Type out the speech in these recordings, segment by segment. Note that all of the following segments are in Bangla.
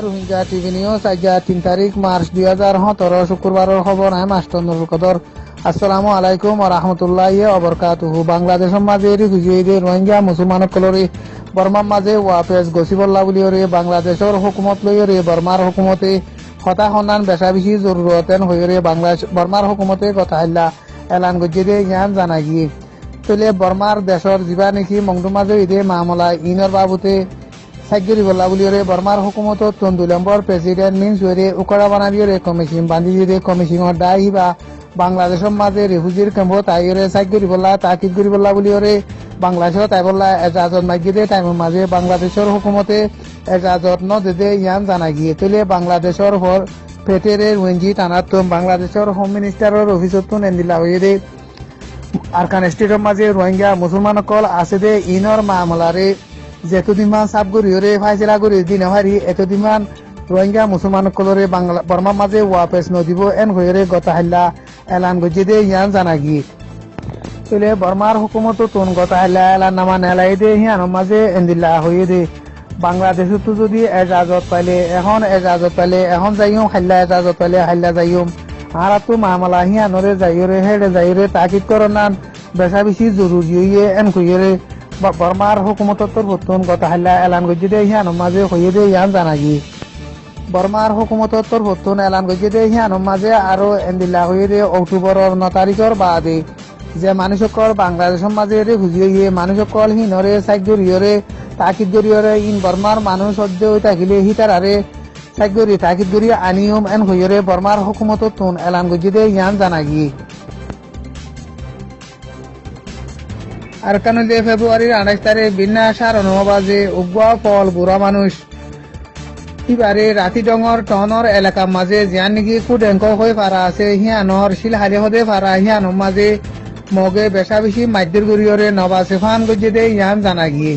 রোহিঙ্গা টিভি নিউজ আজ 3 তারিখ মার্চ 2017 শুক্রবারের খবর আমি মাস্টার নুরুল কদর। আসসালামু আলাইকুম ওয়া রাহমাতুল্লাহি ওয়া বারাকাতুহু। বাংলাদেশের মাঝে রিফিউজিদের রোহিঙ্গা মুসলমানসকলরে বর্মার মাঝে ওয়াপেস গসিবল্লা বুলিয়রে বাংলাদেশের হুকুমত লইরে বর্মার হুকুমতে হতা হন্নান বেশা বেশি জরুরতেন হইরে বাংলাদেশ বর্মার হুকুমতে কথা হাল্লা এলান গজ্জিদে ইয়ান জানা গিয়ে তলে বর্মার দেশর জীবা নেকি মংডু মাঝে ইদে মামলা ইনর বাবুতে সাইগরি বল্লা বুলিয়রে বর্মার হুকুমত 2 নম্বর প্রেসিডেন্ট মিন্স হইরে উকড়া বানাবিয়রে কমিশন বান্ধি দিয়ে কমিশনের দায় হিবা বাংলাদেশের মাঝে রিফিউজির ক্যাম্প তাইরে সাইগরি বল্লা তাকিদ করি বল্লা বুলিয়রে বাংলাদেশত তাই বল্লা এজাজত মাগিদে টাইমের মাঝে বাংলাদেশের হুকুমতে এজাজত ন দে ইয়ান জানা গিয়ে তলে বাংলাদেশের হর পেটেরে ওয়েঞ্জি টানাতম বাংলাদেশের হোম মিনিস্টারের অফিসত নেন্দিলা হইরে আরকান স্টেটের মাঝে রোহিঙ্গা মুসলমানসকল আছে দে ইনর মামলারে যেতদিনমান সাবগুড়িরে ফাইসলা গুড়ি দিন হারি এতদিনমান রোহিঙ্গা মুসলমানসকলরে বাংলা বর্মার মাঝে ওয়াপেস নদিব এন হইরে গতা হাল্লা এলান গজ্জি দে ইয়ান জানা গিয়ে তলে বর্মার হুকুমত তুন গতা হাল্লা এলান নামা নেলাই দে হিয়ানোর মাঝে এন্দিল্লা হইয়ে দে বাংলাদেশতো যদি এজাজত পাইলে এখন যাইম হাল্লা এজাজত পাইলে হাল্লা যাইম আর তো মামলা হিয়ানরে যাইরে হেডে যাইরে তাকিদ করনান বেশা বেশি জরুরি হইয়ে এন কইরে বর্মার হুকুমতর বর্তন গত হাল্লা এলান গজ্জি দে হিয়ানোর মাঝে হইয়ে দে ইয়ান জানা গিয়ে বর্মার হুকুমতর বর্তন এলান গজ্জি দে হিয়ানোর মাঝে আরো এন্দিল্লা হইয়ে দে অক্টোবরের 9 তারিখের বাদে যে মানুষসকল বাংলাদেশের মাঝে রিফিউজি হইয়ে মানুষসকল হিনরে সাইগরিয়রে তাকিদ গরিয়রে ইন বর্মার মানুষ সহ্য হয়ে থাকিলে হিতারারে সাইগরি তাকিদ গরি আনিয়ম এন হইরে বর্মার হুকুমত তুন এলান গজ্জি দে ইয়ান জানা গিয়ে আর কানুলে ফেব্রুয়ারির 28 তারিখ বিন্যাসার অনুবাজে উগোয়া ফল বুড়া মানুষ ইবারে রাতি ডঙর টনর এলাকার মাঝে জিয়ান নাকি কুডেঙ্ক হয়ে পারা আছে হিয়ানর শিলহালি হদে পারা হিয়ানোর মাঝে মগে বেশা বেশি মাদ্যের গরিয়রে নবা সেফান গজ্জি দে ইয়ান জানা গিয়ে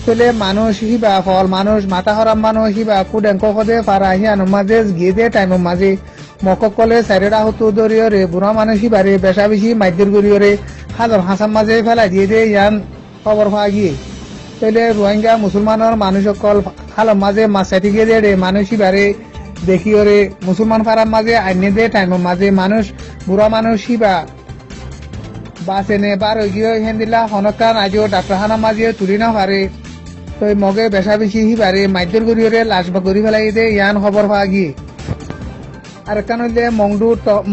তলে মানুষ হিবা ফল মানুষ মাথা হরাম মানুষ হিবা কুডেঙ্ক হদে পারা হিয়ানোর মাঝে গিয়ে দে টাইমের মাঝে মককলে সাইরেরা হতো দরিয়রে বুড়া মানুষ হিবারে বেশা বেশি মাদ্যের গরিয়রে হাজার হাসান মাঝে ফেলাই দিয়ে দে ইয়ান খবর পাওয়া গিয়ে তলে রোহিঙ্গা মুসলমানের মানুষসকল খালম মাঝে মাছাটি গিয়ে দে মানুষ হিবারে দেখিওরে মুসলমান ফারাম মাঝে আইনে দে টাইমের মাঝে মানুষ বুড়া মানুষ হিবা বাসেনে বার গিয়ে হেন্দিলা হনকান আজিও ডাক্তারখানা মাঝে তুলি না পারে তো মগে বেশা বেশি হিবারে মাইদুর গরিয়রে লাশ বা গরি ফেলাই দে ইয়ান খবর পাওয়া গিয়ে আর কেন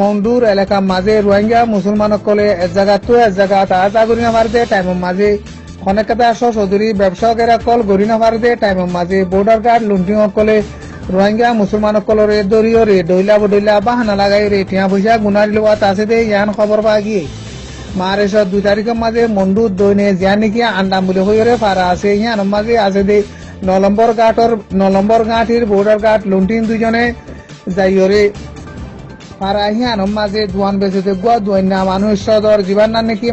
মংডুর এলাকার মাঝে রোহিঙ্গা মুসলমানসকলে এক জায়গা তা গরি না পারে টাইমের মাঝে অনেকটা চৌধুরী ব্যবসায়ীরা কল গরি না পারে টাইমের মাঝে বর্ডার গার্ড লুন্টিং সকলে রোহিঙ্গা মুসলমানসকলরে দরিয়রে ডইলা বাহানা লাগাই রে টিয়া পয়সা গুনারি লোয়া আছে দে ইয়ান খবর পাওয়া গিয়ে মারেশ্বর 2 তারিখের মাঝে মন্ডু দৈনে জিয়া নাকি আন্ডাম বলে হইরে পারা আছে হিয়ানোর মাঝে আছে দে 9 নম্বর গাঁটির বর্ডার গার্ড লুন্টিং দুজনে যাইরে পারা হিয়ানোর মাঝে দুয়ান বেঁচেতে গুয়া দুয়ান্না মানুষ সদর জীবান নাম নাকি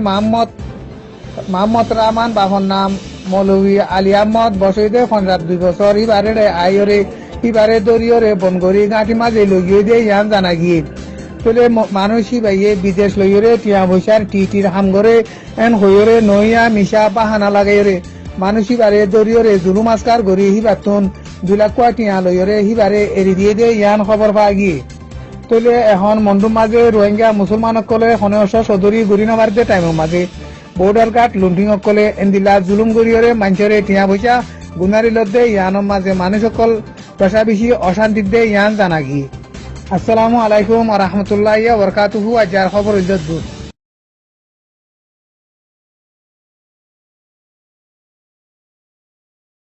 মোহাম্মদ রহমান বাহর নাম মৌলভী আলী আহমদ বসইদে 2 বছর ইবারে দরিয়রে বনগরি গাঁটি মাঝে লইয়ে দিয়ে ইয়ান জানা গিয়ে তলে মানুষ হিবাইয়ে বিদেশ লইরে টিয়া পয়সার টিটির হাম করে এন হইরে নইয়া মিশা বাহানা লাগাইরে মানুষ হিবারে দরিয়রে জুলুম আসকার গরি হিবাতুন 2 লাখ টিয়া লইরে হিবারে এরি দিয়ে দে ইয়ান খবর পাওয়া গিয়ে তলে এখন মন্ডুর মাঝে রোহিঙ্গা মুসলমানসকলে হনেশ চৌধুরী গরি নামার দে টাইমের মাঝে বর্ডার গার্ড লুন্টিং সকলে এন্দিলা জুলুম গরিয়রে মানুষরে টিয়া পয়সা গুনারি লদ্দে ইয়ানোর মাঝে মানুষসকল বেশা বেশি অশান্তির দে ইয়ান জানা গিয়ে। আসসালামু আলাইকুম ওয়া রাহমাতুল্লাহি ওয়া বারাকাতুহু। আজকের খবর ইজ্জত